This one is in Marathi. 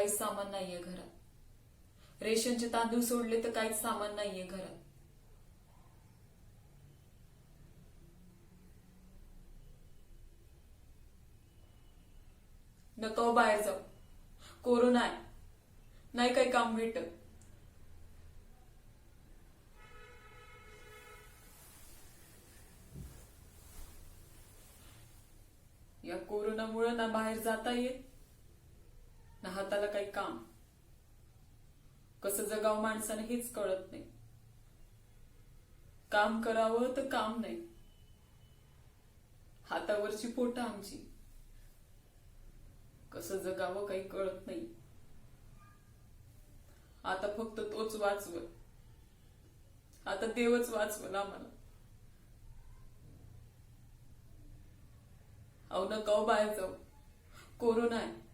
काहीच सामान नाहीये घरात. रेशनचे तांदूळ सोडले तर काहीच सामान नाहीये घरात. नको बाहेर जाऊ. कोरोना आहे. नाही काही काम भेटत. या कोरोनामुळे ना बाहेर जाता येत ना हाताला काही काम. कसं जगावं माणसाने हेच कळत नाही. काम करावं तर काम नाही. हातावरची पोटं आमची. कसं जगावं काही कळत नाही. आता फक्त तोच वाचवत. आता देवच वाचवल आम्हाला. अहो नका बाहेर जाऊ. कोरोना आहे.